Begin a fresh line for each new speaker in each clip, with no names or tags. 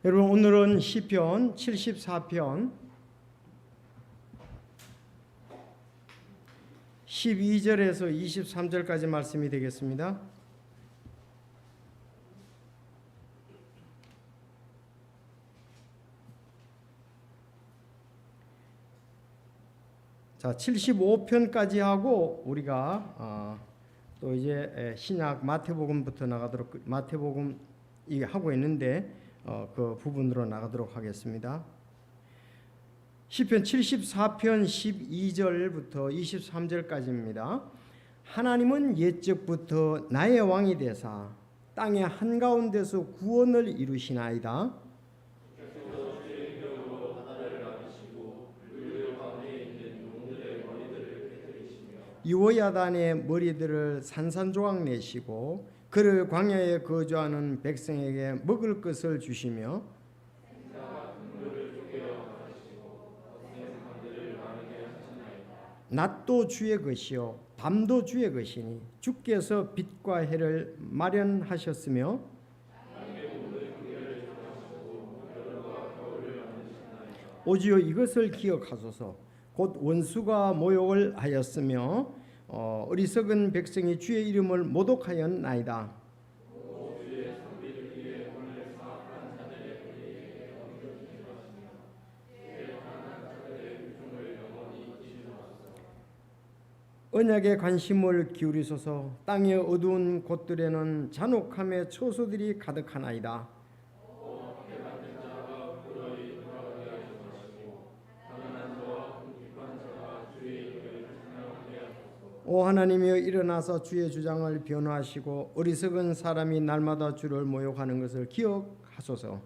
여러분, 오늘은 시편 74편 12절에서 23절까지 말씀이 되겠습니다. 자, 75편까지 하고 우리가 또 이제 신약 마태복음부터 나가도록, 마태복음 이게 하고 있는데 그 부분으로 나가도록 하겠습니다. 시편 74편 12절부터 23절까지입니다. 하나님은 옛적부터 나의 왕이 되사 땅의 한가운데서 구원을 이루시나이다. 여호야단의 머리들을 산산조각 내시고 그를 광야에 거주하는 백성에게 먹을 것을 주시며 낮도 주의 것이요 밤도 주의 것이니 주께서 빛과 해를 마련하셨으며 오지요 이것을 기억하소서. 곧 원수가 모욕을 하였으며 어리석은 백성이 주의 이름을 모독하였나이다. 언약에 관심을 기울이소서. 땅의 어두운 곳들에는 잔혹함의 처소들이 가득하나이다. 오 하나님이여, 일어나서 주의 주장을 변호하시고 어리석은 사람이 날마다 주를 모욕하는 것을 기억하소서.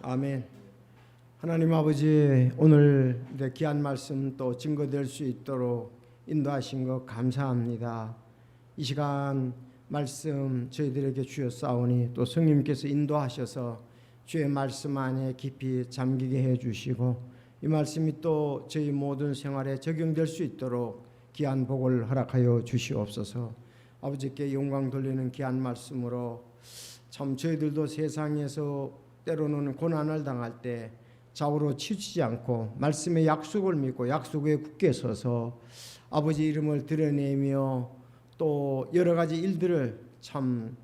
아멘. 하나님 아버지, 오늘 귀한 말씀 또 증거될 수 있도록 인도하신 것 감사합니다. 이 시간 말씀 저희들에게 주셨사오니 또 성령님께서 인도하셔서 주의 말씀 안에 깊이 잠기게 해주시고 이 말씀이 또 저희 모든 생활에 적용될 수 있도록 귀한 복을 허락하여 주시옵소서. 아버지께 영광 돌리는 귀한 말씀으로 참 저희들도 세상에서 때로는 고난을 당할 때 좌우로 치우치지 않고 말씀의 약속을 믿고 약속에 굳게 서서 아버지 이름을 드러내며 또 여러 가지 일들을 참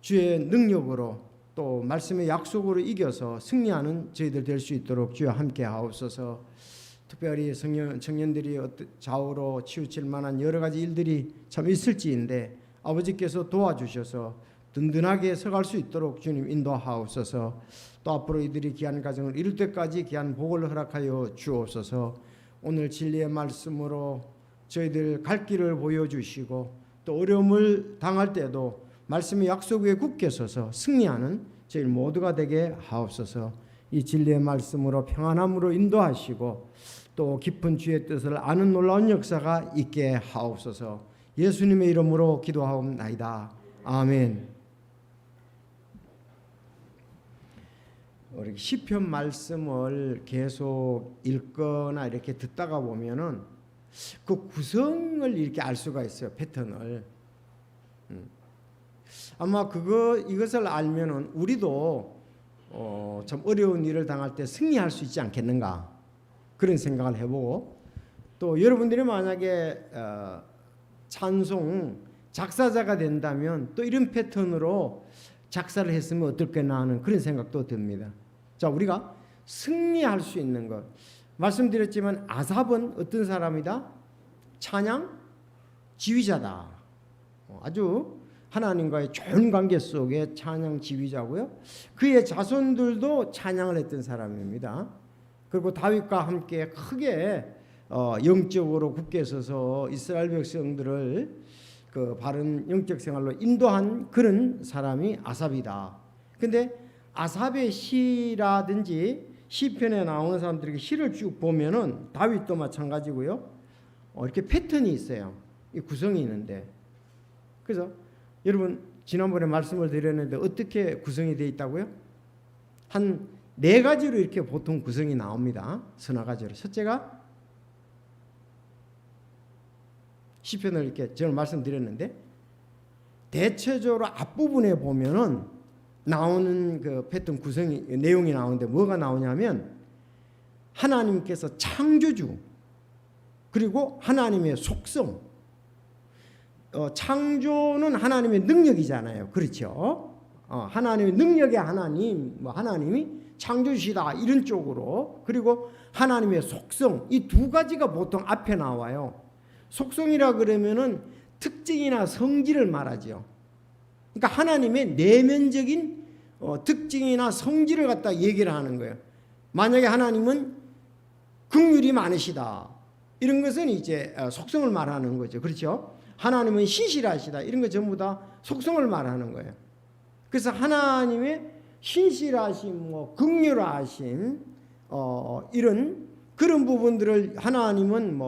주의 능력으로 또 말씀의 약속으로 이겨서 승리하는 저희들 될 수 있도록 주여 함께 하옵소서. 특별히 청년들이 좌우로 치우칠 만한 여러 가지 일들이 참 있을지인데 아버지께서 도와주셔서 든든하게 서갈 수 있도록 주님 인도하옵소서. 또 앞으로 이들이 귀한 가정을 이룰 때까지 귀한 복을 허락하여 주옵소서. 오늘 진리의 말씀으로 저희들 갈 길을 보여주시고 또 어려움을 당할 때도 말씀의 약속 위에 굳게 서서 승리하는 저희 모두가 되게 하옵소서. 이 진리의 말씀으로 평안함으로 인도하시고 또 깊은 주의 뜻을 아는 놀라운 역사가 있게 하옵소서. 예수님의 이름으로 기도하옵나이다. 아멘. 우리 시편 말씀을 계속 읽거나 이렇게 듣다가 보면은 그 구성을 이렇게 알 수가 있어요. 패턴을. 아마 이것을 알면은 우리도 참 어려운 일을 당할 때 승리할 수 있지 않겠는가 그런 생각을 해보고 또 여러분들이 만약에 찬송 작사자가 된다면 또 이런 패턴으로 작사를 했으면 어떨까나 하는 그런 생각도 듭니다. 자, 우리가 승리할 수 있는 것 말씀드렸지만 아삽은 어떤 사람이다? 찬양 지휘자다. 아주 하나님과의 좋은 관계 속에 찬양 지휘자고요. 그의 자손들도 찬양을 했던 사람입니다. 그리고 다윗과 함께 크게 영적으로 굳게 서서 이스라엘 백성들을 그 바른 영적 생활로 인도한 그런 사람이 아삽이다. 근데 아삽의 시라든지 시편에 나오는 사람들에게 시를 쭉 보면은 다윗도 마찬가지고요. 이렇게 패턴이 있어요. 이 구성이 있는데. 그래서 여러분 지난번에 말씀을 드렸는데 어떻게 구성이 되어 있다고요? 한 4가지로 이렇게 보통 구성이 나옵니다. 서너 가지로. 첫째가 시편을 이렇게 저는 말씀드렸는데 대체적으로 앞부분에 보면은 나오는 그 패턴 구성이 내용이 나오는데 뭐가 나오냐면 하나님께서 창조주 그리고 하나님의 속성 창조는 하나님의 능력이잖아요. 그렇죠? 하나님의 능력의 하나님 하나님이 창조주시다 이런 쪽으로 그리고 하나님의 속성 이 두 가지가 보통 앞에 나와요. 속성이라 그러면은 특징이나 성질을 말하죠. 그러니까 하나님의 내면적인 특징이나 성질을 갖다 얘기를 하는 거예요. 만약에 하나님은 긍휼이 많으시다 이런 것은 이제 속성을 말하는 거죠. 그렇죠? 하나님은 신실하시다 이런 거 전부 다 속성을 말하는 거예요. 그래서 하나님의 신실하심, 긍휼하심 이런 그런 부분들을 하나님은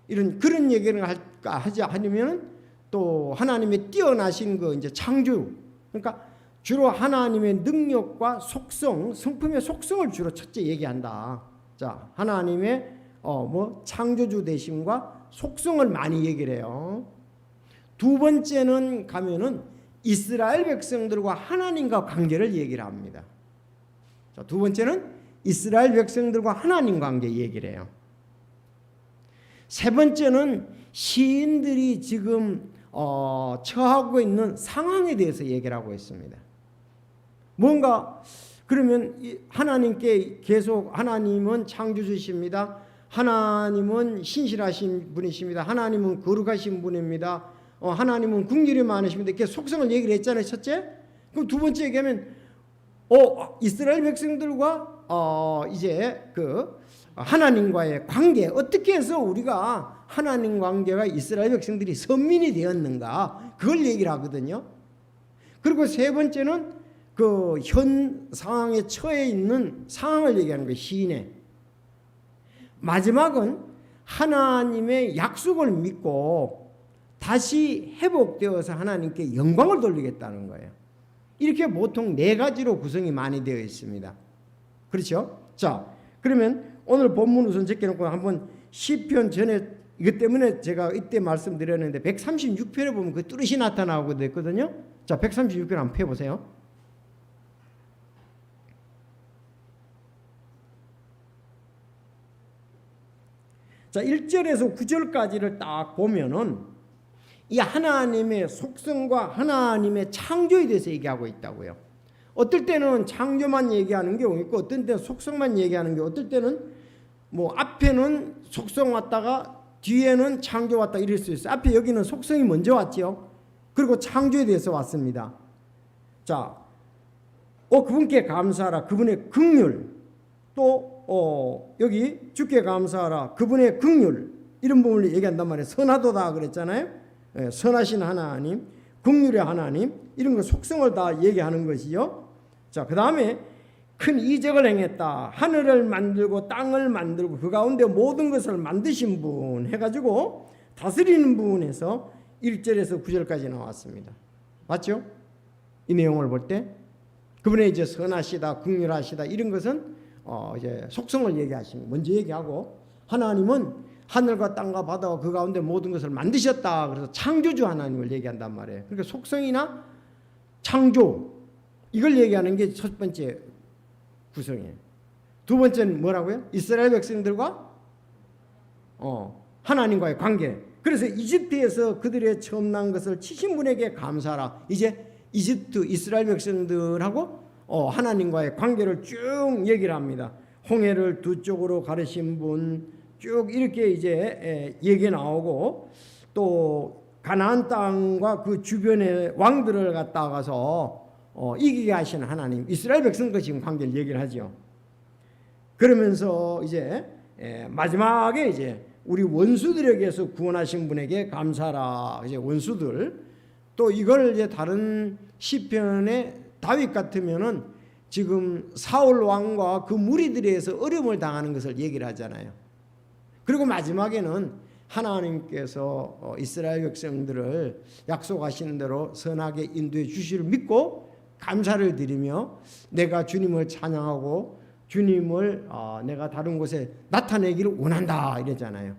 이런 그런 얘기를 하려면 또 하나님의 뛰어나신 거 이제 창조 그러니까 주로 하나님의 능력과 속성, 성품의 속성을 주로 첫째 얘기한다. 자, 하나님의 창조주 되심과 속성을 많이 얘기를 해요. 두 번째는 가면은 이스라엘 백성들과 하나님과 관계를 얘기를 합니다. 자, 두 번째는 이스라엘 백성들과 하나님 관계 얘기를 해요. 세 번째는 시인들이 지금 처하고 있는 상황에 대해서 얘기를 하고 있습니다. 뭔가 그러면 하나님께 계속 하나님은 창조주십니다. 하나님은 신실하신 분이십니다. 하나님은 거룩하신 분입니다. 하나님은 긍휼이 많으십니다. 이렇게 속성을 얘기를 했잖아요. 첫째. 그럼 두 번째 얘기하면 이스라엘 백성들과 이제 그 하나님과의 관계 어떻게 해서 우리가 하나님 관계가 이스라엘 백성들이 선민이 되었는가 그걸 얘기를 하거든요. 그리고 세 번째는 그 현 상황에 처해 있는 상황을 얘기하는 거예요. 시인의. 마지막은 하나님의 약속을 믿고 다시 회복되어서 하나님께 영광을 돌리겠다는 거예요. 이렇게 보통 네 가지로 구성이 많이 되어 있습니다. 그렇죠? 자, 그러면 오늘 본문 우선 제껴놓고 한번 시편 전에 이것 때문에 제가 이때 말씀드렸는데 136편에 보면 그 뚜렷이 나타나고 됐거든요. 자, 136편 한번 펴보세요. 자, 1절에서 9절까지를 딱 보면은 이 하나님의 속성과 하나님의 창조에 대해서 얘기하고 있다고요. 어떨 때는 창조만 얘기하는 경우 있고 어떤 때는 속성만 얘기하는 경우 어떨 때는 앞에는 속성 왔다가 뒤에는 창조 왔다 이럴 수 있어요. 앞에 여기는 속성이 먼저 왔죠. 그리고 창조에 대해서 왔습니다. 자, 그분께 감사하라 그분의 긍휼 또 여기 주께 감사하라 그분의 긍휼 이런 부분을 얘기한단 말이에요. 선하도다 그랬잖아요. 선하신 하나님 긍휼의 하나님 이런 거 속성을 다 얘기하는 것이요. 자, 그 다음에 큰 이적을 행했다. 하늘을 만들고 땅을 만들고 그 가운데 모든 것을 만드신 분 해가지고 다스리는 부분에서 1절에서 9절까지 나왔습니다. 맞죠? 이 내용을 볼 때 그분의 이제 선하시다 긍휼하시다 이런 것은 이제 속성을 얘기하시는 먼저 얘기하고 하나님은 하늘과 땅과 바다와 그 가운데 모든 것을 만드셨다. 그래서 창조주 하나님을 얘기한단 말이에요. 그러니까 속성이나 창조 이걸 얘기하는 게 첫 번째 구성이에요. 두 번째는 뭐라고요? 이스라엘 백성들과 하나님과의 관계. 그래서 이집트에서 그들의 처음 난 것을 치신 분에게 감사하라. 이제 이집트 이스라엘 백성들하고 하나님과의 관계를 쭉 얘기를 합니다. 홍해를 두 쪽으로 가르신 분 쭉 이렇게 이제 얘기 나오고 또 가나안 땅과 그 주변의 왕들을 갖다가서 이기게 하신 하나님 이스라엘 백성과 지금 관계를 얘기를 하죠. 그러면서 이제 마지막에 이제 우리 원수들에게서 구원하신 분에게 감사라. 이제 원수들 또 이걸 이제 다른 시편의 다윗 같으면은 지금 사울 왕과 그 무리들에 의해서 어려움을 당하는 것을 얘기를 하잖아요. 그리고 마지막에는 하나님께서 이스라엘 백성들을 약속하시는 대로 선하게 인도해 주시를 믿고 감사를 드리며 내가 주님을 찬양하고 주님을 내가 다른 곳에 나타내기를 원한다 이러잖아요.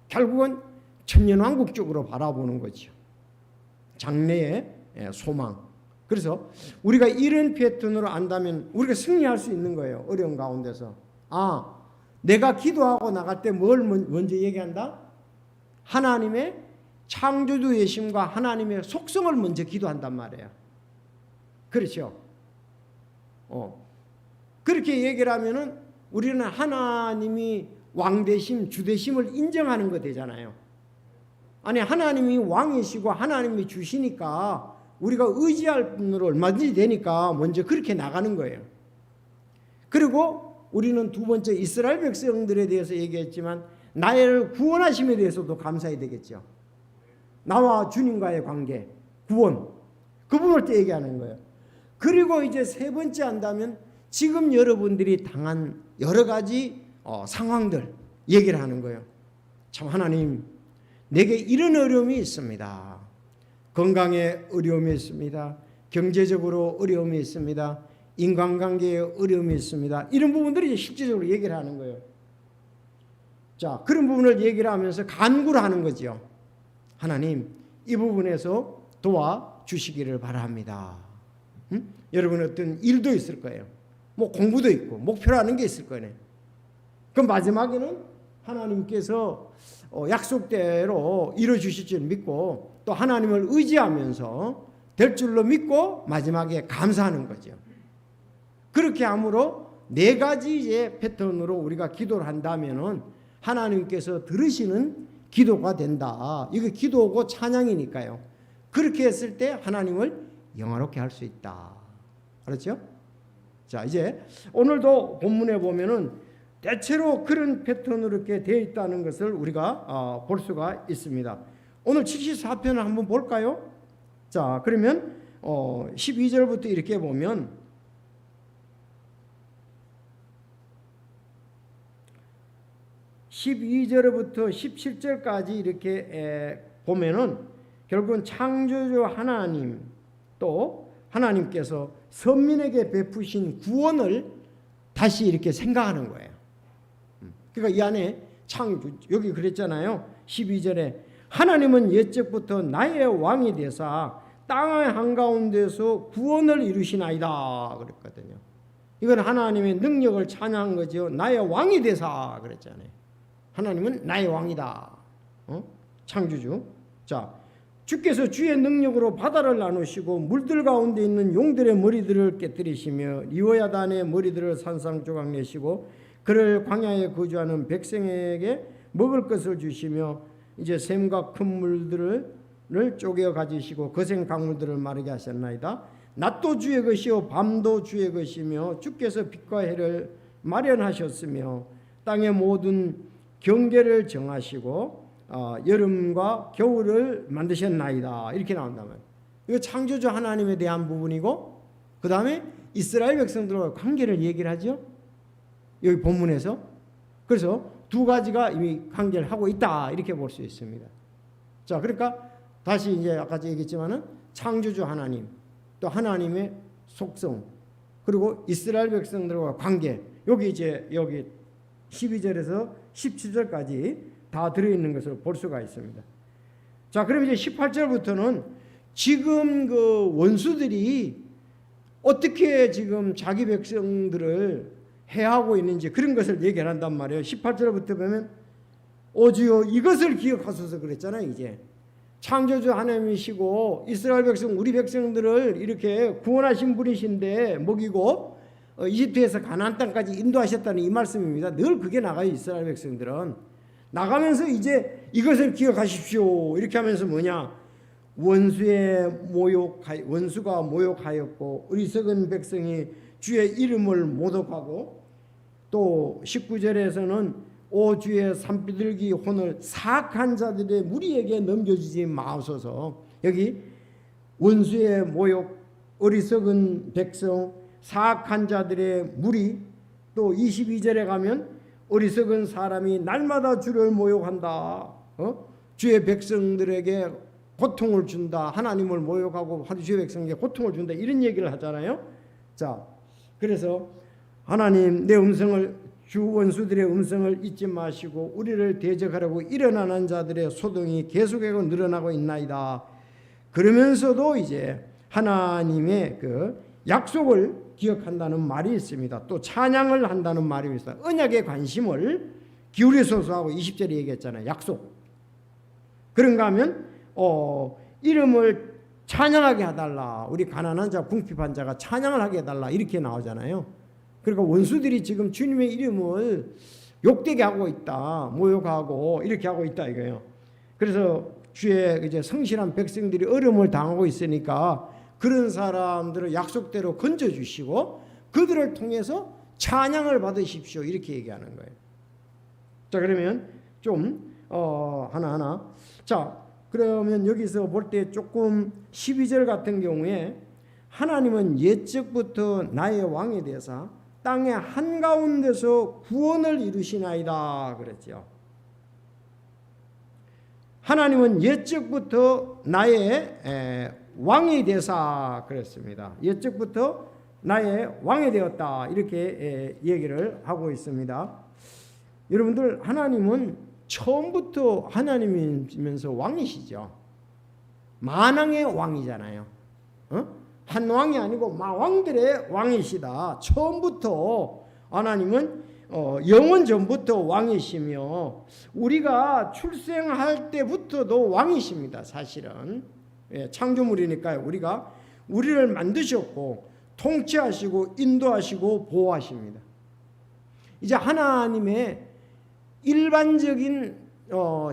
결국은 천년왕국 쪽으로 바라보는 거죠. 장래의 소망. 그래서 우리가 이런 패턴으로 안다면 우리가 승리할 수 있는 거예요. 어려운 가운데서. 내가 기도하고 나갈 때 뭘 먼저 얘기한다? 하나님의 창조주이심과 하나님의 속성을 먼저 기도한단 말이에요. 그렇죠? 그렇게 얘기를 하면은 우리는 하나님이 왕되심, 주되심을 인정하는 거 되잖아요. 아니, 하나님이 왕이시고 하나님이 주시니까 우리가 의지할 분으로 얼마든지 되니까 먼저 그렇게 나가는 거예요. 그리고 우리는 두 번째 이스라엘 백성들에 대해서 얘기했지만 나를 구원하심에 대해서도 감사해야 되겠죠. 나와 주님과의 관계, 구원, 그 부분을 때 얘기하는 거예요. 그리고 이제 세 번째 한다면 지금 여러분들이 당한 여러 가지 상황들 얘기를 하는 거예요. 참 하나님, 내게 이런 어려움이 있습니다. 건강에 어려움이 있습니다. 경제적으로 어려움이 있습니다. 인간관계에 어려움이 있습니다. 이런 부분들이 이제 실질적으로 얘기를 하는 거예요. 자, 그런 부분을 얘기를 하면서 간구를 하는 거죠. 하나님, 이 부분에서 도와주시기를 바랍니다. 여러분 어떤 일도 있을 거예요. 뭐 공부도 있고 목표라는 게 있을 거예요. 그럼 마지막에는 하나님께서 약속대로 이루어주실 줄 믿고 또 하나님을 의지하면서 될 줄로 믿고 마지막에 감사하는 거죠. 그렇게 함으로 네 가지 이제 패턴으로 우리가 기도를 한다면은 하나님께서 들으시는 기도가 된다. 이거 기도고 찬양이니까요. 그렇게 했을 때 하나님을 영화롭게 할 수 있다. 그렇죠? 자, 이제 오늘도 본문에 보면은 대체로 그런 패턴으로 이렇게 되어 있다는 것을 우리가 볼 수가 있습니다. 오늘 74편을 한번 볼까요? 자, 그러면 12절부터 이렇게 보면 12절부터 17절까지 이렇게 보면은 결국은 창조주 하나님 또 하나님께서 선민에게 베푸신 구원을 다시 이렇게 생각하는 거예요. 그러니까 이 안에 여기 그랬잖아요. 12절에 하나님은 옛적부터 나의 왕이 되사 땅의 한가운데서 구원을 이루시나이다 그랬거든요. 이건 하나님의 능력을 찬양한 거죠. 나의 왕이 되사 그랬잖아요. 하나님은 나의 왕이다. 창조주. 자, 주께서 주의 능력으로 바다를 나누시고 물들 가운데 있는 용들의 머리들을 깨뜨리시며 리워야단의 머리들을 산상조각 내시고 그를 광야에 거주하는 백성에게 먹을 것을 주시며 이제 샘과 큰 물들을 쪼개어 가지시고 거센 강물들을 마르게 하셨나이다. 낮도 주의 것이요 밤도 주의 것이며 주께서 빛과 해를 마련하셨으며 땅의 모든 경계를 정하시고 여름과 겨울을 만드셨나이다. 이렇게 나온다면 이거 창조주 하나님에 대한 부분이고 그 다음에 이스라엘 백성들과 관계를 얘기를 하죠. 여기 본문에서. 그래서 두 가지가 이미 관계를 하고 있다. 이렇게 볼 수 있습니다. 자, 그러니까 다시 이제 아까 얘기했지만은 창조주 하나님 또 하나님의 속성 그리고 이스라엘 백성들과 관계 여기 12절에서 17절까지 다 들어있는 것을 볼 수가 있습니다. 자, 그럼 이제 18절부터는 지금 그 원수들이 어떻게 지금 자기 백성들을 해하고 있는지 그런 것을 얘기를 한단 말이에요. 18절부터 보면 오주여 이것을 기억하소서 그랬잖아요. 이제 창조주 하나님이시고 이스라엘 백성 우리 백성들을 이렇게 구원하신 분이신데 먹이고 이집트에서 가나안 땅까지 인도하셨다는 이 말씀입니다. 늘 그게 나가요. 이스라엘 백성들은 나가면서 이제 이것을 기억하십시오 이렇게 하면서 뭐냐 원수가 모욕하였고 어리석은 백성이 주의 이름을 모독하고 또 19절에서는 오 주의 산비둘기 혼을 사악한 자들의 무리에게 넘겨주지 마옵소서. 여기 원수의 모욕 어리석은 백성 사악한 자들의 무리 또 22절에 가면 어리석은 사람이 날마다 주를 모욕한다. 주의 백성들에게 고통을 준다. 하나님을 모욕하고 주의 백성에게 고통을 준다. 이런 얘기를 하잖아요. 자, 그래서 하나님 내 음성을 주 원수들의 음성을 잊지 마시고 우리를 대적하려고 일어나는 자들의 소동이 계속해서 늘어나고 있나이다. 그러면서도 이제 하나님의 그 약속을 기억한다는 말이 있습니다. 또 찬양을 한다는 말이 있어요. 언약의 관심을 기울여서서 하고 20절에 얘기했잖아요. 약속. 그런가 하면 이름을 찬양하게 해달라. 우리 가난한 자, 궁핍한 자가 찬양을 하게 해달라. 이렇게 나오잖아요. 그러니까 원수들이 지금 주님의 이름을 욕되게 하고 있다. 모욕하고 이렇게 하고 있다 이거예요. 그래서 주의 이제 성실한 백성들이 어려움을 당하고 있으니까 그런 사람들을 약속대로 건져주시고 그들을 통해서 찬양을 받으십시오. 이렇게 얘기하는 거예요. 자, 그러면 좀 하나하나. 자, 그러면 여기서 볼 때 조금 12절 같은 경우에 하나님은 옛적부터 나의 왕이 되사 땅의 한가운데서 구원을 이루시나이다 그랬죠. 하나님은 옛적부터 나의 왕이 되사 그랬습니다. 옛적부터 나의 왕이 되었다 이렇게 얘기를 하고 있습니다. 여러분들, 하나님은 처음부터 하나님이면서 왕이시죠. 만왕의 왕이잖아요. 한 왕이 아니고 왕들의 왕이시다. 처음부터 하나님은 영원 전부터 왕이시며 우리가 출생할 때부터도 왕이십니다. 사실은 창조물이니까요. 우리를 만드셨고 통치하시고 인도하시고 보호하십니다. 이제 하나님의 일반적인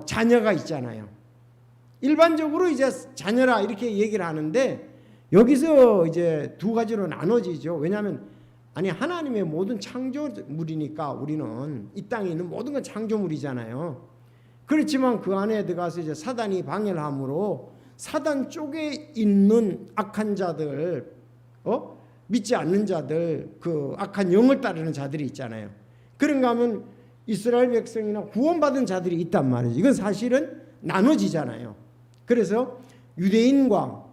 자녀가 있잖아요. 일반적으로 이제 자녀라 이렇게 얘기를 하는데 여기서 이제 두 가지로 나눠지죠. 왜냐하면 하나님의 모든 창조물이니까 우리는 이 땅에 있는 모든 건 창조물이잖아요. 그렇지만 그 안에 들어가서 이제 사단이 방해를 함으로 사단 쪽에 있는 악한 자들, 믿지 않는 자들, 그 악한 영을 따르는 자들이 있잖아요. 그런가 하면 이스라엘 백성이나 구원받은 자들이 있단 말이죠. 이건 사실은 나눠지잖아요. 그래서 유대인과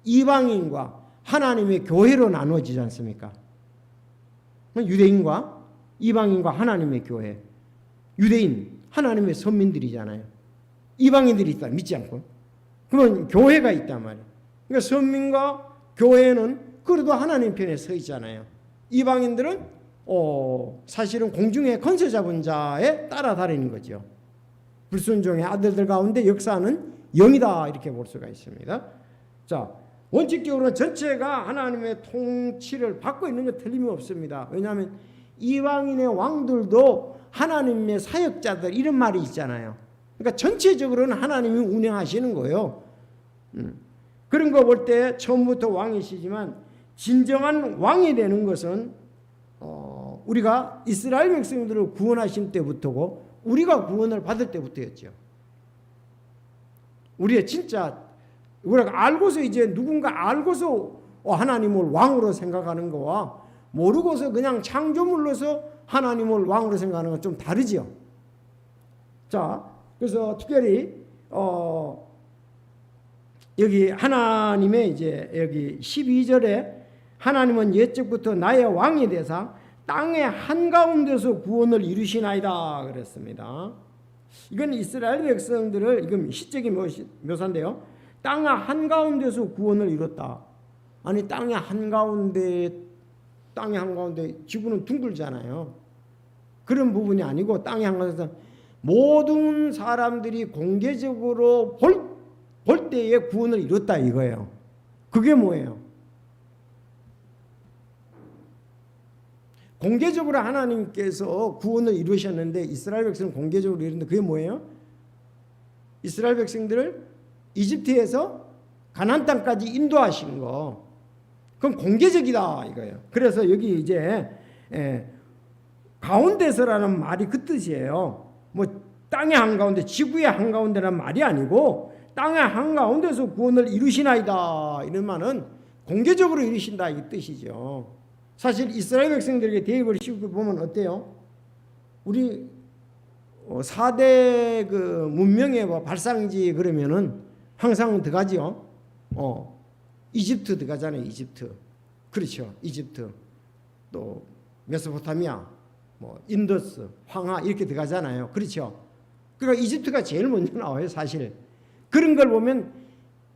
이방인과 하나님의 교회로 나눠지지 않습니까? 유대인과 이방인과 하나님의 교회. 유대인, 하나님의 선민들이잖아요. 이방인들이 있다, 믿지 않고. 그러면 교회가 있단 말이에요. 그러니까 선민과 교회는 그래도 하나님 편에 서 있잖아요. 이방인들은 사실은 공중에 건세 잡은 자에 따라다니는 거죠. 불순종의 아들들 가운데 역사하는 영이다 이렇게 볼 수가 있습니다. 자, 원칙적으로는 전체가 하나님의 통치를 받고 있는 게 틀림이 없습니다. 왜냐하면 이방인의 왕들도 하나님의 사역자들 이런 말이 있잖아요. 그러니까 전체적으로는 하나님이 운영하시는 거예요. 그런 거 볼 때 처음부터 왕이시지만 진정한 왕이 되는 것은 우리가 이스라엘 백성들을 구원하신 때부터고 우리가 구원을 받을 때부터였죠. 우리의 진짜 우리가 알고서 이제 누군가 알고서 하나님을 왕으로 생각하는 거와 모르고서 그냥 창조물로서 하나님을 왕으로 생각하는 건 좀 다르죠. 자, 그래서 특별히 여기 하나님의 이제 여기 12절에 하나님은 옛적부터 나의 왕이 되사 땅의 한가운데서 구원을 이루시나이다 그랬습니다. 이건 이스라엘 백성들을 이건 시적인 묘사인데요. 땅의 한가운데서 구원을 이뤘다. 아니 땅의 한가운데 지구는 둥글잖아요. 그런 부분이 아니고 땅의 한가운데서 모든 사람들이 공개적으로 볼 때에 구원을 이뤘다 이거예요. 그게 뭐예요? 공개적으로 하나님께서 구원을 이루셨는데 이스라엘 백성은 공개적으로 이루는데 그게 뭐예요? 이스라엘 백성들을 이집트에서 가나안 땅까지 인도하신 거. 그건 공개적이다 이거예요. 그래서 여기 이제 가운데서라는 말이 그 뜻이에요. 뭐 땅의 한가운데, 지구의 한가운데라는 말이 아니고 땅의 한가운데서 구원을 이루시나이다 이런 말은 공개적으로 이루신다 이 뜻이죠. 사실 이스라엘 백성들에게 대입을 씌우고 보면 어때요? 우리 4대 그 문명의 발상지 그러면은 항상 들어가죠. 이집트 들어가잖아요. 이집트. 그렇죠. 이집트. 또 메소포타미아. 뭐 인더스, 황하 이렇게 들어가잖아요. 그렇죠? 그러니까 이집트가 제일 먼저 나와요, 사실. 그런 걸 보면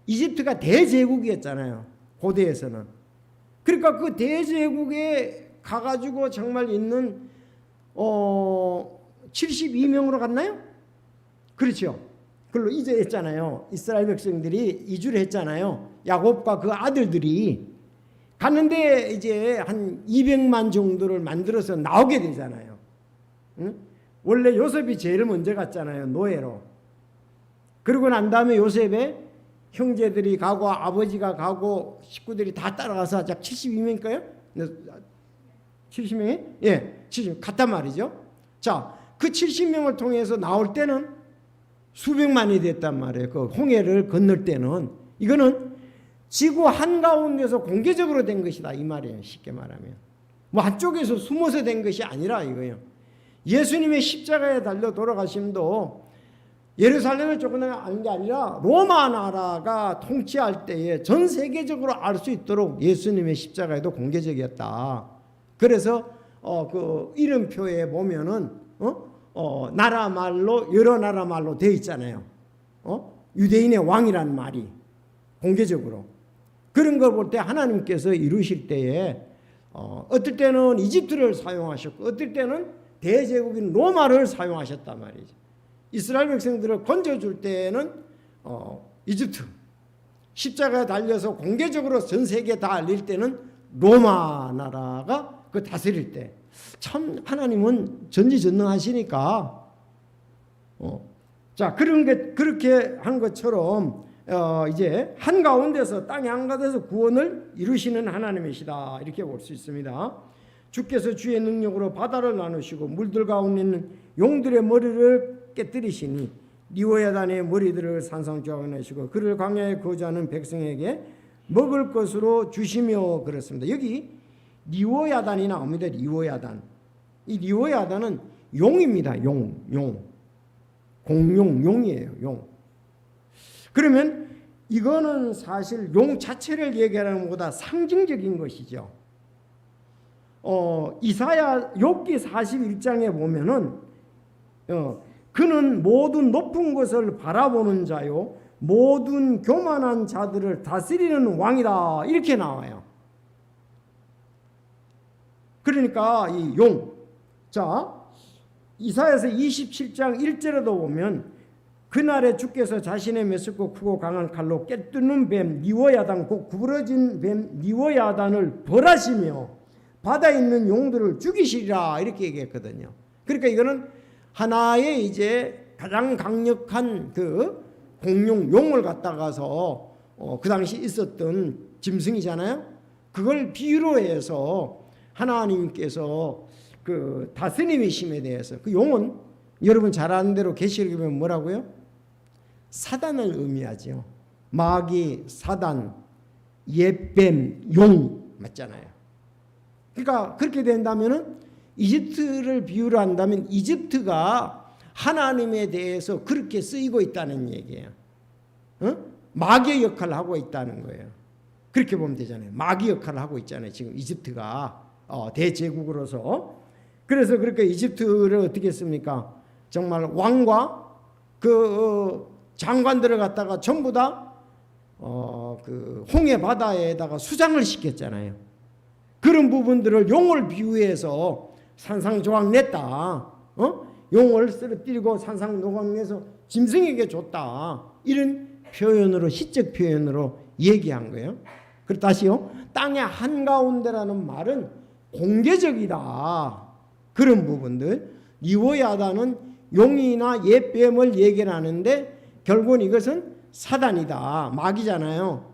이집트가 대제국이었잖아요, 고대에서는. 그러니까 그 대제국에 가가지고 정말 있는 72명으로 갔나요? 그렇죠. 그걸로 이주했잖아요. 이스라엘 백성들이 이주를 했잖아요. 야곱과 그 아들들이 갔는데 이제 한 200만 정도를 만들어서 나오게 되잖아요. 응? 원래 요셉이 제일 먼저 갔잖아요, 노예로. 그러고 난 다음에 요셉의 형제들이 가고 아버지가 가고 식구들이 다 따라가서 약 72명일까요? 70명이? 예, 70명 갔단 말이죠. 자, 그 70명을 통해서 나올 때는 수백만이 됐단 말이에요. 그 홍해를 건널 때는. 이거는 지구 한가운데서 공개적으로 된 것이다, 이 말이에요. 쉽게 말하면. 뭐 한쪽에서 숨어서 된 것이 아니라 이거예요. 예수님의 십자가에 달려 돌아가심도 예루살렘을 조금만 아는 게 아니라 로마 나라가 통치할 때에 전 세계적으로 알 수 있도록 예수님의 십자가에도 공개적이었다. 그래서 그 이름표에 보면은 나라 말로 여러 나라 말로 돼 있잖아요. 유대인의 왕이라는 말이 공개적으로. 그런 걸 볼 때 하나님께서 이루실 때에 어떨 때는 이집트를 사용하셨고 어떨 때는 대제국인 로마를 사용하셨단 말이죠. 이스라엘 백성들을 건져줄 때는 이집트, 십자가에 달려서 공개적으로 전 세계에 다 알릴 때는 로마 나라가 그 다스릴 때. 참 하나님은 전지전능하시니까 자, 그런 게 그렇게 한 것처럼 이제 한가운데서 땅의 한가운데서 구원을 이루시는 하나님이시다, 이렇게 볼 수 있습니다. 주께서 주의 능력으로 바다를 나누시고 물들 가운데 있는 용들의 머리를 깨뜨리시니 리오야단의 머리들을 산상조각내시고 그를 광야에 거주하는 백성에게 먹을 것으로 주시며 그렇습니다. 여기 리오야단이 나옵니다. 리오야단. 이 리오야단은 용입니다. 용. 공용, 용이에요. 용. 그러면 이거는 사실 용 자체를 얘기하는 것보다 상징적인 것이죠. 이사야 욥기 41장에 보면은 그는 모든 높은 것을 바라보는 자요 모든 교만한 자들을 다스리는 왕이다, 이렇게 나와요. 그러니까 이 용. 자, 이사야서 27장 1절에도 보면 그날에 주께서 자신의 메습고 크고 강한 칼로 깨뚫는 뱀 리오야단, 곧 구부러진 뱀 리오야단을 벌하시며 바다에 있는 용들을 죽이시리라, 이렇게 얘기했거든요. 그러니까 이거는 하나의 이제 가장 강력한 그 공룡 용을 갖다가서 그 당시 있었던 짐승이잖아요. 그걸 비유로 해서 하나님께서 그 다스림이심에 대해서, 그 용은 여러분 잘 아는 대로 계시록에 보면 뭐라고요? 사단을 의미하죠. 마귀, 사단, 옛뱀, 용 맞잖아요. 그러니까 그렇게 된다면은 이집트를 비유로 한다면 이집트가 하나님에 대해서 그렇게 쓰이고 있다는 얘기예요. 마귀의 역할을 하고 있다는 거예요. 그렇게 보면 되잖아요. 마귀 역할을 하고 있잖아요, 지금 이집트가 대제국으로서. 그래서 그렇게 이집트를 어떻게 했습니까? 정말 왕과 그 장관들을 갖다가 전부 다 그 홍해 바다에다가 수장을 시켰잖아요. 그런 부분들을 용을 비유해서 산상조각 냈다. 용을 쓰러뜨리고 산상조각 내서 짐승에게 줬다. 이런 표현으로, 시적 표현으로 얘기한 거예요. 그리고 다시요, 땅의 한가운데라는 말은 공개적이다. 그런 부분들. 리오야다는 용이나 옛뱀을 얘기하는데 결국은 이것은 사단이다, 마귀잖아요.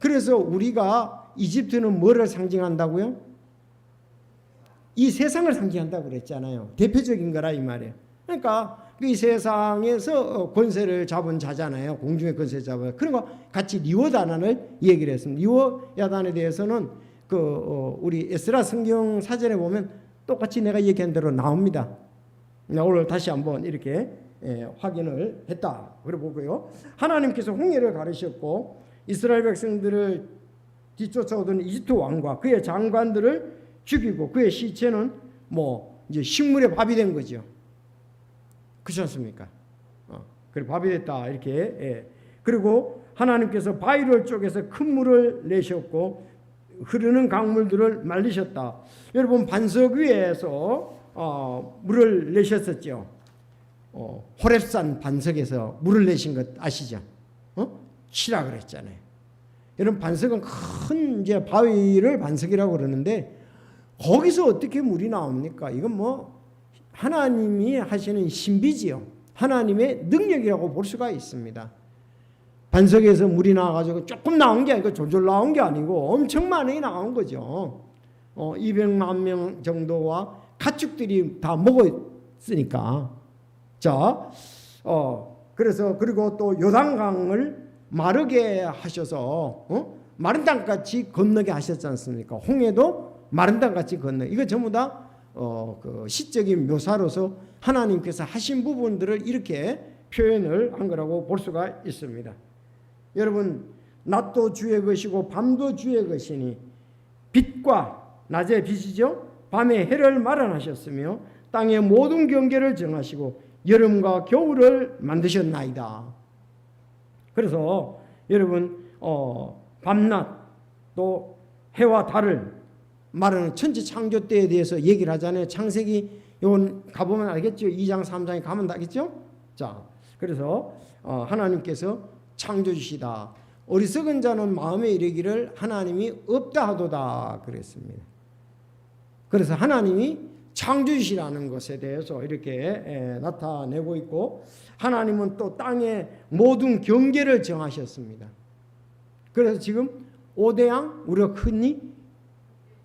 그래서 우리가 이집트는 뭐를 상징한다고요? 이 세상을 상징한다고 그랬잖아요. 대표적인 거라 이 말이에요. 그러니까 이 세상에서 권세를 잡은 자잖아요. 공중의 권세 잡은. 그러니까 같이 리오야단을 얘기를 했습니다. 리오야단에 대해서는 우리 에스라 성경 사전에 보면 똑같이 내가 얘기한 대로 나옵니다. 오늘 다시 한번 이렇게 확인을 했다. 그래 보고요. 하나님께서 홍해를 가르셨고 이스라엘 백성들을 뒤쫓아오던 이집트 왕과 그의 장관들을 죽이고 그의 시체는 뭐 이제 식물의 밥이 된 거죠. 그렇지 않습니까? 그래 밥이 됐다 이렇게. 예. 그리고 하나님께서 바위를 쪼개서 큰 물을 내셨고 흐르는 강물들을 말리셨다. 여러분 반석 위에서 물을 내셨었죠. 호렙산 반석에서 물을 내신 것 아시죠? 치라 그랬잖아요. 여러분 반석은 큰 이제 바위를 반석이라고 그러는데 거기서 어떻게 물이 나옵니까? 이건 뭐 하나님이 하시는 신비지요. 하나님의 능력이라고 볼 수가 있습니다. 반석에서 물이 나와가지고 조금 나온 게 아니고 졸졸 나온 게 아니고 엄청 많이 나온 거죠. 200만 명 정도와 가축들이 다 먹었으니까. 자, 그래서 그리고 또 요단강을 마르게 하셔서 마른 땅같이 건너게 하셨지 않습니까? 홍해도 마른 땅같이 건너. 이거 전부 다 그 시적인 묘사로서 하나님께서 하신 부분들을 이렇게 표현을 한 거라고 볼 수가 있습니다. 여러분 낮도 주의 것이고 밤도 주의 것이니 빛과 낮의 빛이죠. 밤에 해를 마련하셨으며 땅의 모든 경계를 정하시고 여름과 겨울을 만드셨나이다. 그래서 여러분 밤낮 또 해와 달을 말하는 천지 창조 때에 대해서 얘기를 하잖아요. 창세기 요건 가보면 알겠죠. 2장 3장에 가면 알겠죠. 자, 그래서 하나님께서 창조주시다. 어리석은 자는 마음에 이르기를 하나님이 없다 하도다 그랬습니다. 그래서 하나님이 창조주시라는 것에 대해서 이렇게 나타내고 있고 하나님은 또 땅의 모든 경계를 정하셨습니다. 그래서 지금 5대양 우리가 흔히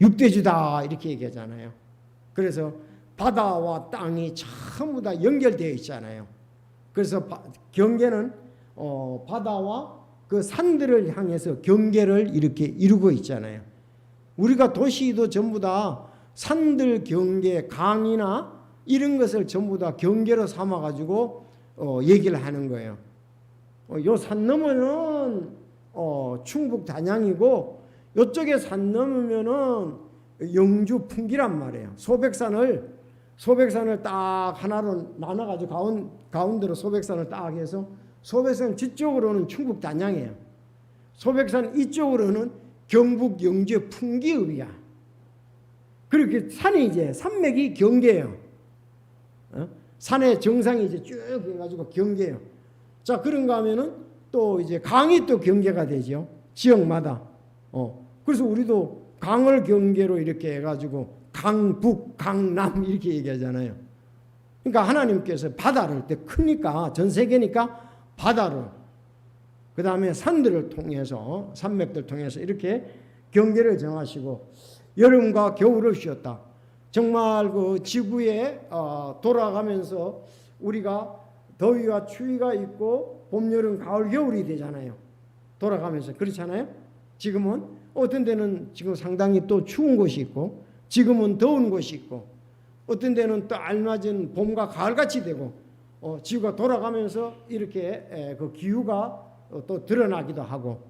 6대주다 이렇게 얘기하잖아요. 그래서 바다와 땅이 전부 다 연결되어 있잖아요. 그래서 경계는 바다와 그 산들을 향해서 경계를 이렇게 이루고 있잖아요. 우리가 도시도 전부 다 산들 경계, 강이나 이런 것을 전부 다 경계로 삼아가지고 얘기를 하는 거예요. 요 산 너머는 충북 단양이고 이쪽에 산 넘으면은 영주 풍기란 말이에요. 소백산을 딱 하나로 나눠가지고 가운데로 소백산을 딱 해서 소백산 뒤쪽으로는 충북 단양이에요. 소백산 이쪽으로는 경북 영주 풍기읍이야. 그렇게 산이 이제 산맥이 경계예요. 산의 정상이 이제 쭉 해가지고 경계예요. 자 그런가 하면은 또 이제 강이 또 경계가 되죠. 지역마다. 그래서 우리도 강을 경계로 이렇게 해가지고 강북, 강남 이렇게 얘기하잖아요. 그러니까 하나님께서 바다를 때 크니까 전 세계니까 바다를 그 다음에 산들을 통해서 산맥들 통해서 이렇게 경계를 정하시고 여름과 겨울을 쉬었다. 정말 그 지구에 돌아가면서 우리가 더위와 추위가 있고 봄, 여름, 가을, 겨울이 되잖아요. 돌아가면서 그렇잖아요. 지금은 어떤 데는 지금 상당히 또 추운 곳이 있고 지금은 더운 곳이 있고 어떤 데는 또 알맞은 봄과 가을같이 되고 지구가 돌아가면서 이렇게 그 기후가 또 드러나기도 하고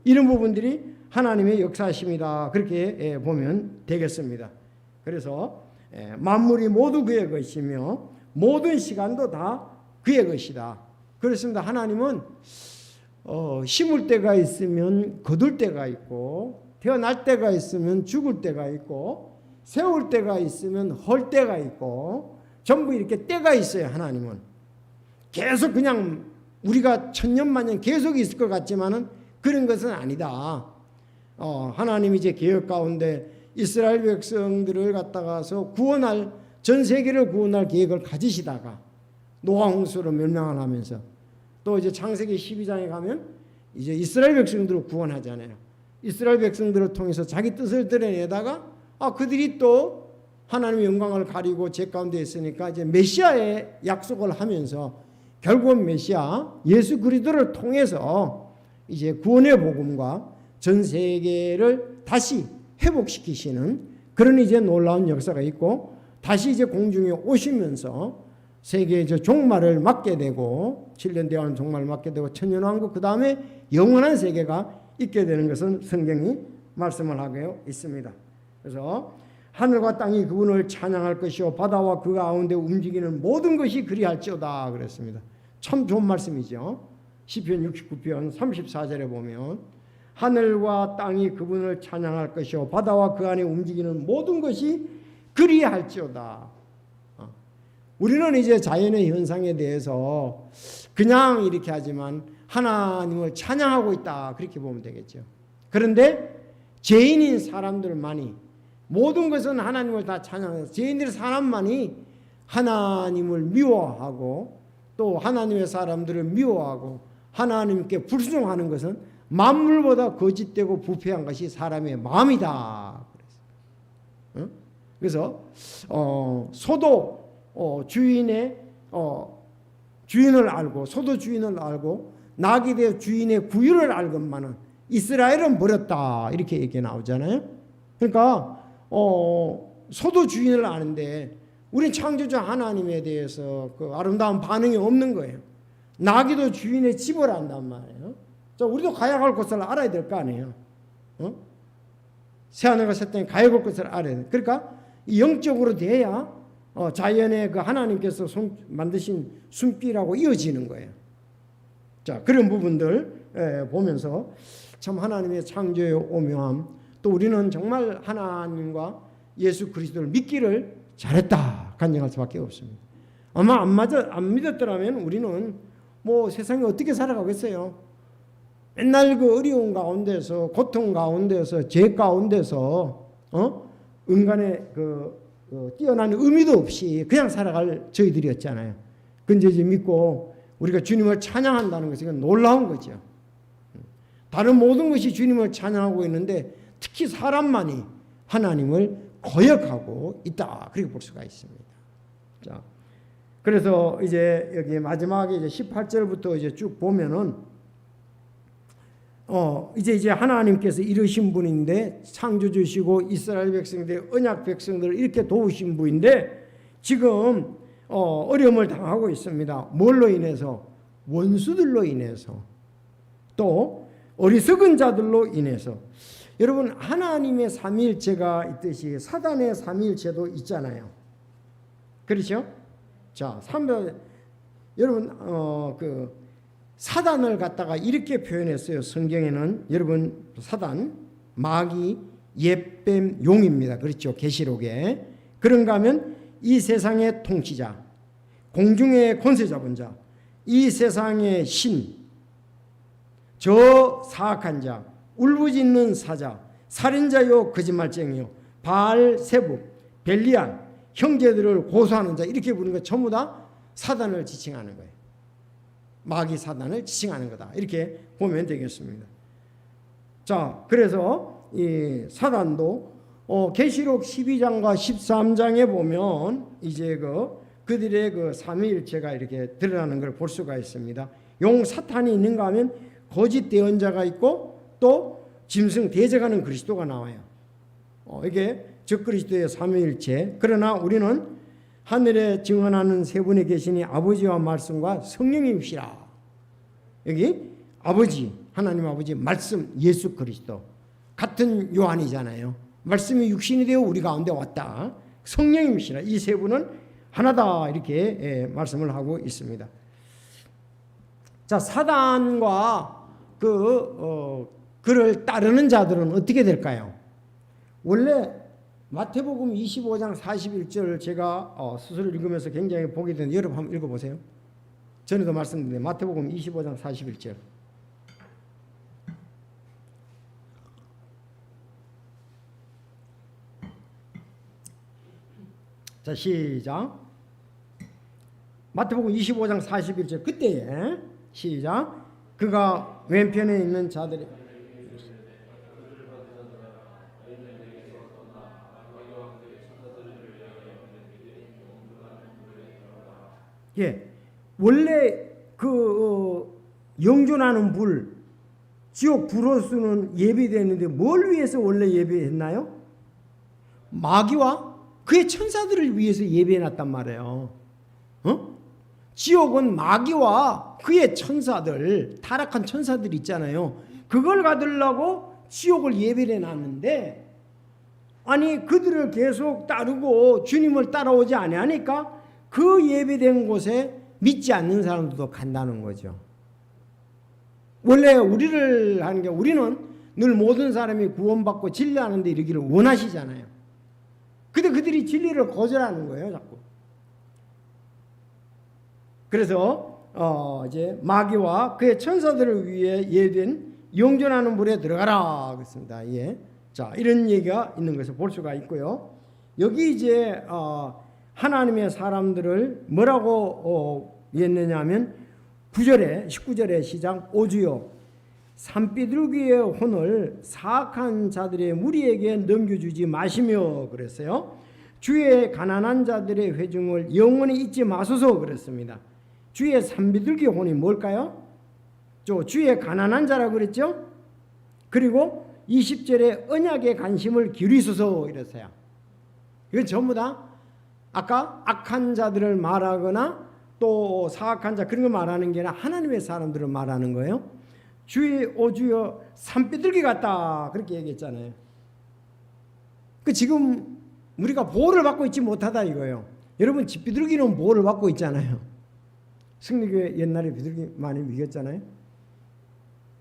이런 부분들이 하나님의 역사심이다 그렇게 보면 되겠습니다. 그래서 만물이 모두 그의 것이며 모든 시간도 다 그의 것이다. 그렇습니다. 하나님은 심을 때가 있으면 거둘 때가 있고 태어날 때가 있으면 죽을 때가 있고 세울 때가 있으면 헐 때가 있고 전부 이렇게 때가 있어요. 하나님은 계속 그냥 우리가 천년만년 계속 있을 것 같지만은 그런 것은 아니다. 하나님이 이제 계획 가운데 이스라엘 백성들을 갖다가서 구원할 전 세계를 구원할 계획을 가지시다가 노아 홍수로 멸망을 하면서 또 이제 창세기 12장에 가면 이제 이스라엘 백성들을 구원하잖아요. 이스라엘 백성들을 통해서 자기 뜻을 드러내다가 그들이 또 하나님의 영광을 가리고 죄 가운데 있으니까 이제 메시아의 약속을 하면서 결국은 메시아 예수 그리스도를 통해서 이제 구원의 복음과 전 세계를 다시 회복시키시는 그런 이제 놀라운 역사가 있고 다시 이제 공중에 오시면서 세계의 종말을 맞게 되고 7년 대왕 종말을 맞게 되고 천년왕국 그 다음에 영원한 세계가 있게 되는 것은 성경이 말씀을 하고 있습니다. 그래서 하늘과 땅이 그분을 찬양할 것이요 바다와 그 가운데 움직이는 모든 것이 그리할지어다 그랬습니다. 참 좋은 말씀이죠. 시편 69편 34절에 보면 하늘과 땅이 그분을 찬양할 것이요 바다와 그 안에 움직이는 모든 것이 그리할지어다. 우리는 이제 자연의 현상에 대해서 그냥 이렇게 하지만 하나님을 찬양하고 있다 그렇게 보면 되겠죠. 그런데 죄인인 사람들만이 모든 것은 하나님을 다 찬양해서 죄인들 사람만이 하나님을 미워하고 또 하나님의 사람들을 미워하고 하나님께 불순종하는 것은 만물보다 거짓되고 부패한 것이 사람의 마음이다. 그래서 소도 주인의 주인을 알고 소도 주인을 알고 낙이 되어 주인의 구유를 알건만은 이스라엘은 버렸다 이렇게 얘기 나오잖아요. 그러니까 소도 주인을 아는데 우린 창조주 하나님에 대해서 그 아름다운 반응이 없는 거예요. 나귀도 주인의 집을 안단 말이에요. 자, 우리도 가야 할 곳을 알아야 될 거 아니에요. 새하늘과 새 땅에 가야 할 곳을 알아야 돼. 그러니까 영적으로 돼야 자연의 그 하나님께서 만드신 숨길하고 이어지는 거예요. 자, 그런 부분들 보면서 참 하나님의 창조의 오묘함, 또 우리는 정말 하나님과 예수 그리스도를 믿기를 잘했다 간증할 수밖에 없습니다. 아마 안 믿었더라면 우리는 뭐 세상에 어떻게 살아가겠어요? 맨날 그 어려운 가운데서 고통 가운데서 죄 가운데서 인간의 뛰어난 의미도 없이 그냥 살아갈 저희들이었잖아요. 근데 이제 믿고 우리가 주님을 찬양한다는 것은 놀라운 거죠. 다른 모든 것이 주님을 찬양하고 있는데 특히 사람만이 하나님을 거역하고 있다. 그렇게 볼 수가 있습니다. 자, 그래서 이제 여기 마지막에 이제 18절부터 이제 쭉 보면은 이제 하나님께서 이르신 분인데 창조주시고 이스라엘 백성들 언약 백성들을 이렇게 도우신 분인데 지금 어려움을 당하고 있습니다. 뭘로 인해서? 원수들로 인해서 또 어리석은 자들로 인해서. 여러분 하나님의 삼위일체가 있듯이 사단의 삼위일체도 있잖아요. 그렇죠? 자, 여러분 그 사단을 갖다가 이렇게 표현했어요. 성경에는 여러분 사단 마귀 옛뱀 용입니다. 그렇죠? 계시록에. 그런가 하면 이 세상의 통치자, 공중의 권세 잡은 자, 이 세상의 신, 저 사악한 자, 울부짖는 사자, 살인자요 거짓말쟁이요 바알세부, 벨리알, 형제들을 고소하는 자 이렇게 부르는 거 전부 다 사단을 지칭하는 거예요. 마귀 사단을 지칭하는 거다. 이렇게 보면 되겠습니다. 자, 그래서 이 사단도 계시록 12장과 13장에 보면 이제 그들의 그 삼위일체가 이렇게 드러나는 걸 볼 수가 있습니다. 용 사탄이 있는가 하면 거짓 대언자가 있고 또 짐승 대적하는 그리스도가 나와요. 이게 적그리스도의 삼위일체. 그러나 우리는 하늘에 증언하는 세 분이 계시니 아버지와 말씀과 성령님이시라. 여기 아버지, 하나님 아버지, 말씀, 예수 그리스도 같은 요한이잖아요. 말씀이 육신이 되어 우리 가운데 왔다. 성령님이시라. 이 세 분은 하나다 이렇게 말씀을 하고 있습니다. 자, 사단과 그를 따르는 자들은 어떻게 될까요? 원래 마태복음 25장 41절 제가 스스로 읽으면서 굉장히 보게 되는데 여러분 한번 읽어보세요. 전에도 말씀드렸는데 마태복음 25장 41절. 자, 시작. 마태복음 25장 41절 그때에 시작. 그가 왼편에 있는 자들이 원래 영존하는 불, 지옥 불호수는 예비되었는데 뭘 위해서 원래 예비했나요? 마귀와 그의 천사들을 위해서 예비해놨단 말이에요. 지옥은 마귀와 그의 천사들, 타락한 천사들 있잖아요. 그걸 받으려고 지옥을 예비해놨는데 아니 그들을 계속 따르고 주님을 따라오지 아니하니까 그 예배된 곳에 믿지 않는 사람들도 간다는 거죠. 원래 우리를 하는 게 우리는 늘 모든 사람이 구원받고 진리하는 데 이르기를 원하시잖아요. 근데 그들이 진리를 거절하는 거예요, 자꾸. 그래서 이제 마귀와 그의 천사들을 위해 예된 영존하는 물에 들어가라 그랬습니다. 예. 자, 이런 얘기가 있는 것을 볼 수가 있고요. 여기 이제 하나님의 사람들을 뭐라고 했느냐면 9절에 19절에 시작 오주여 산비둘기의 혼을 사악한 자들의 무리에게 넘겨주지 마시며 그랬어요. 주의 가난한 자들의 회중을 영원히 잊지 마소서 그랬습니다. 주의 산비둘기 혼이 뭘까요? 주의 가난한 자라고 그랬죠. 그리고 20절에 언약에 관심을 기울이소서 이랬어요. 이건 전부 다 아까 악한 자들을 말하거나 또 사악한 자 그런 거 말하는 게 아니라 하나님의 사람들을 말하는 거예요. 주의 오주여 산비둘기 같다 그렇게 얘기했잖아요. 지금 우리가 보호를 받고 있지 못하다 이거예요. 여러분 집 비둘기는 보호를 받고 있잖아요. 승리교회 옛날에 비둘기 많이 먹였잖아요.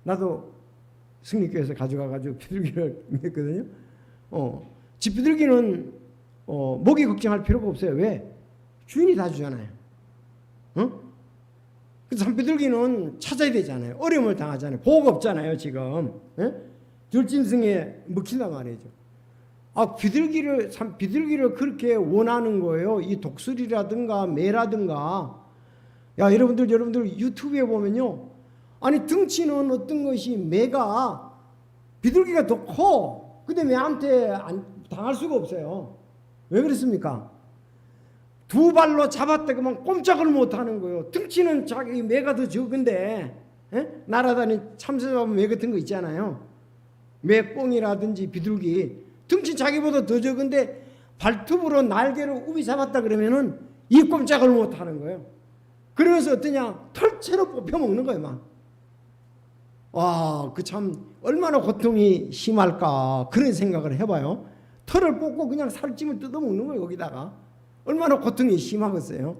나도 승리교회에서 가져가가지고 비둘기를 먹였거든요. 집 비둘기는 먹이 걱정할 필요가 없어요. 왜? 주인이 다 주잖아요. 산비둘기는 찾아야 되잖아요. 어려움을 당하잖아요. 보호가 없잖아요. 지금 들짐승에 먹힌단 말이죠. 비둘기를 그렇게 원하는 거예요. 이 독수리라든가 매라든가. 여러분들 유튜브에 보면요. 아니 등치는 어떤 것이 매가 비둘기가 더 커. 근데 매한테 당할 수가 없어요. 왜 그렇습니까? 두 발로 잡았다 그러면 꼼짝을 못하는 거예요. 등치는 자기 매가 더 적은데 날아다니는 참새 잡은 매 같은 거 있잖아요. 매꽁이라든지 비둘기 등치 자기보다 더 적은데 발톱으로 날개를 우비 잡았다 그러면은 이 꼼짝을 못하는 거예요. 그러면서 어떠냐 털채로 뽑혀 먹는 거예요. 막. 와, 그 참 얼마나 고통이 심할까 그런 생각을 해봐요. 털을 뽑고 그냥 살찜을 뜯어먹는 거예요. 거기다가 얼마나 고통이 심하겠어요.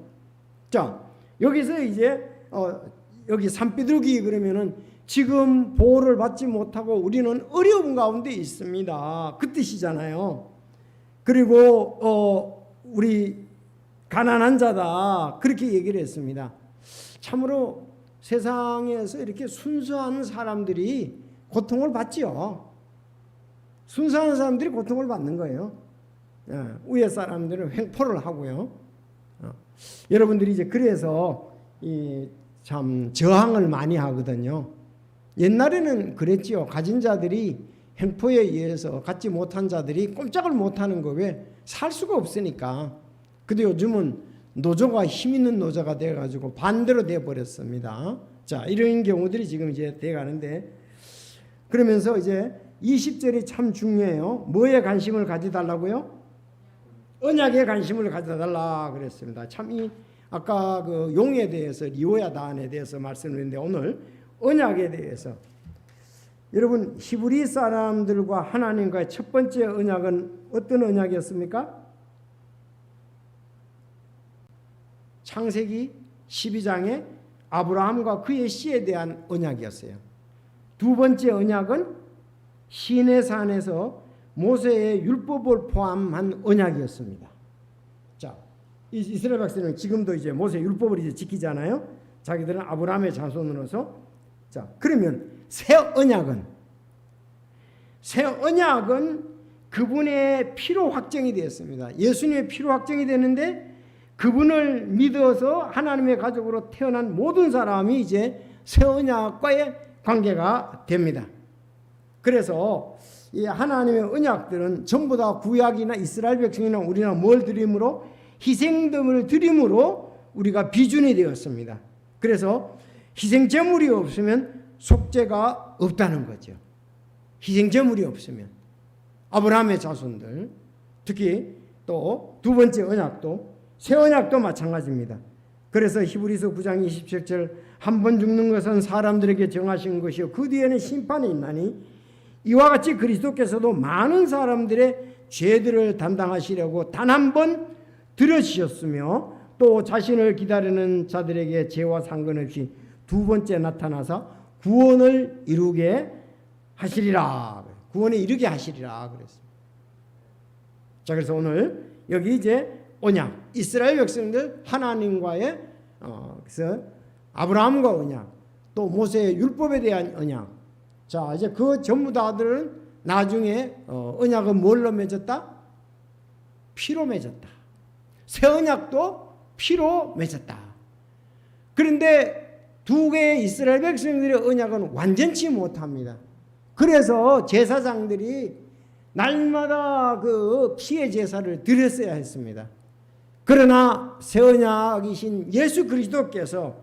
자, 여기서 이제 여기 산비둘기 그러면은 지금 보호를 받지 못하고 우리는 어려움 가운데 있습니다. 그 뜻이잖아요. 그리고 우리 가난한 자다 그렇게 얘기를 했습니다. 참으로 세상에서 이렇게 순수한 사람들이 고통을 받지요. 순수한 사람들이 고통을 받는 거예요. 위에 사람들은 횡포를 하고요. 여러분들이 이제 그래서 참 저항을 많이 하거든요. 옛날에는 그랬지요. 가진 자들이 횡포에 의해서 갖지 못한 자들이 꼼짝을 못하는 거 왜? 살 수가 없으니까. 근데 요즘은 노조가 힘 있는 노조가 돼가지고 반대로 돼버렸습니다. 자, 이런 경우들이 지금 이제 돼가는데 그러면서 이제 20절이 참 중요해요. 뭐에 관심을 가져달라고요? 언약에 관심을 가져달라 그랬습니다. 참 아까 그 용에 대해서 리오야단에 대해서 말씀드렸는데 오늘 언약에 대해서 여러분 히브리 사람들과 하나님과의 첫 번째 언약은 어떤 언약이었습니까? 창세기 12장에 아브라함과 그의 씨에 대한 언약이었어요. 두 번째 언약은 시내산에서 모세의 율법을 포함한 언약이었습니다. 자, 이스라엘 백성은 지금도 이제 모세 율법을 이제 지키잖아요. 자기들은 아브라함의 자손으로서. 자, 그러면 새 언약은 그분의 피로 확정이 되었습니다. 예수님의 피로 확정이 되는데 그분을 믿어서 하나님의 가족으로 태어난 모든 사람이 이제 새 언약과의 관계가 됩니다. 그래서 이 하나님의 언약들은 전부 다 구약이나 이스라엘 백성이나 우리나 뭘 드림으로 희생덤을 드림으로 우리가 비준이 되었습니다. 그래서 희생 제물이 없으면 속죄가 없다는 거죠. 희생 제물이 없으면 아브라함의 자손들 특히 또 두 번째 언약도 새 언약도 마찬가지입니다. 그래서 히브리서 9장 27절 한 번 죽는 것은 사람들에게 정하신 것이요 그 뒤에는 심판이 있나니 이와 같이 그리스도께서도 많은 사람들의 죄들을 담당하시려고 단 한 번 들어주셨으며 또 자신을 기다리는 자들에게 죄와 상관없이 두 번째 나타나서 구원을 이루게 하시리라. 구원에 이르게 하시리라 그랬습니다. 자, 그래서 오늘 여기 이제 언약, 이스라엘 백성들 하나님과의 그래서 아브라함과 언약, 또 모세의 율법에 대한 언약. 자, 이제 그 전부 다들은 나중에 언약은 뭘로 맺었다? 피로 맺었다. 새 언약도 피로 맺었다. 그런데 두 개의 이스라엘 백성들의 언약은 완전치 못합니다. 그래서 제사장들이 날마다 그 피의 제사를 드렸어야 했습니다. 그러나 새 언약이신 예수 그리스도께서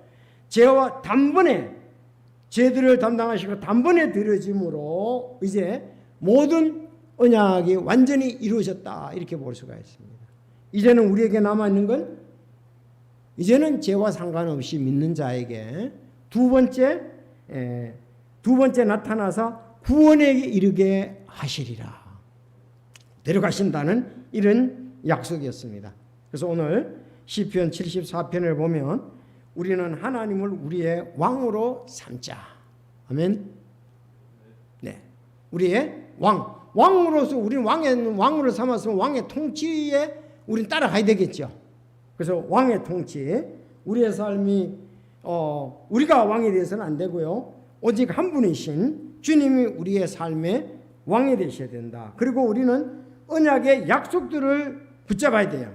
죄와 단번에 죄들을 담당하시고 단번에 드려짐으로 이제 모든 언약이 완전히 이루어졌다 이렇게 볼 수가 있습니다. 이제는 우리에게 남아있는 건 이제는 죄와 상관없이 믿는 자에게 두 번째 나타나서 구원에 이르게 하시리라. 데려가신다는 이런 약속이었습니다. 그래서 오늘 시편 74편을 보면 우리는 하나님을 우리의 왕으로 삼자. 아멘. 네, 우리의 왕으로서 우리는 왕으로 삼았으면 왕의 통치에 우리는 따라가야 되겠죠. 그래서 왕의 통치, 우리의 삶이 우리가 왕이 되어서는 안 되고요. 오직 한 분이신 주님이 우리의 삶의 왕이 되셔야 된다. 그리고 우리는 언약의 약속들을 붙잡아야 돼요.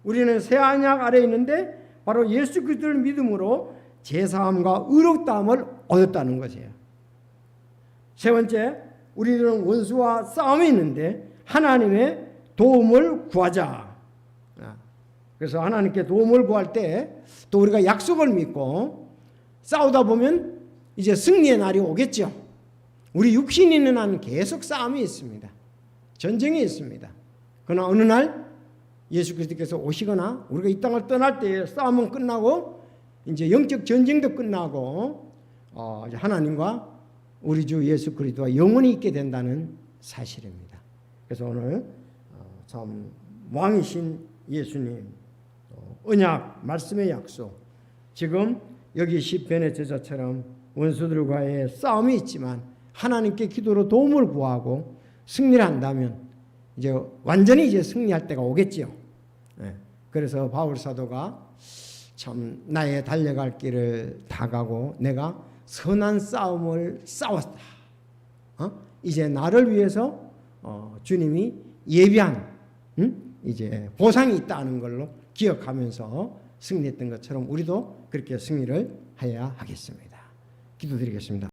우리는 새 언약 아래에 있는데 바로 예수 그리스도를 믿음으로 제사함과 의롭다함을 얻었다는 것이에요. 세 번째, 우리들은 원수와 싸움이 있는데 하나님의 도움을 구하자. 그래서 하나님께 도움을 구할 때 또 우리가 약속을 믿고 싸우다 보면 이제 승리의 날이 오겠죠. 우리 육신이 있는 한 계속 싸움이 있습니다. 전쟁이 있습니다. 그러나 어느 날 예수 그리스도께서 오시거나 우리가 이 땅을 떠날 때 싸움은 끝나고 이제 영적 전쟁도 끝나고 이제 하나님과 우리 주 예수 그리스도와 영원히 있게 된다는 사실입니다. 그래서 오늘 참 왕이신 예수님, 언약, 말씀의 약속, 지금 여기 시편의 저자처럼 원수들과의 싸움이 있지만 하나님께 기도로 도움을 구하고 승리를 한다면 이제 완전히 이제 승리할 때가 오겠지요. 그래서 바울 사도가 참 나의 달려갈 길을 다 가고 내가 선한 싸움을 싸웠다. 이제 나를 위해서 주님이 예비한 이제 보상이 있다는 걸로 기억하면서 승리했던 것처럼 우리도 그렇게 승리를 해야 하겠습니다. 기도드리겠습니다.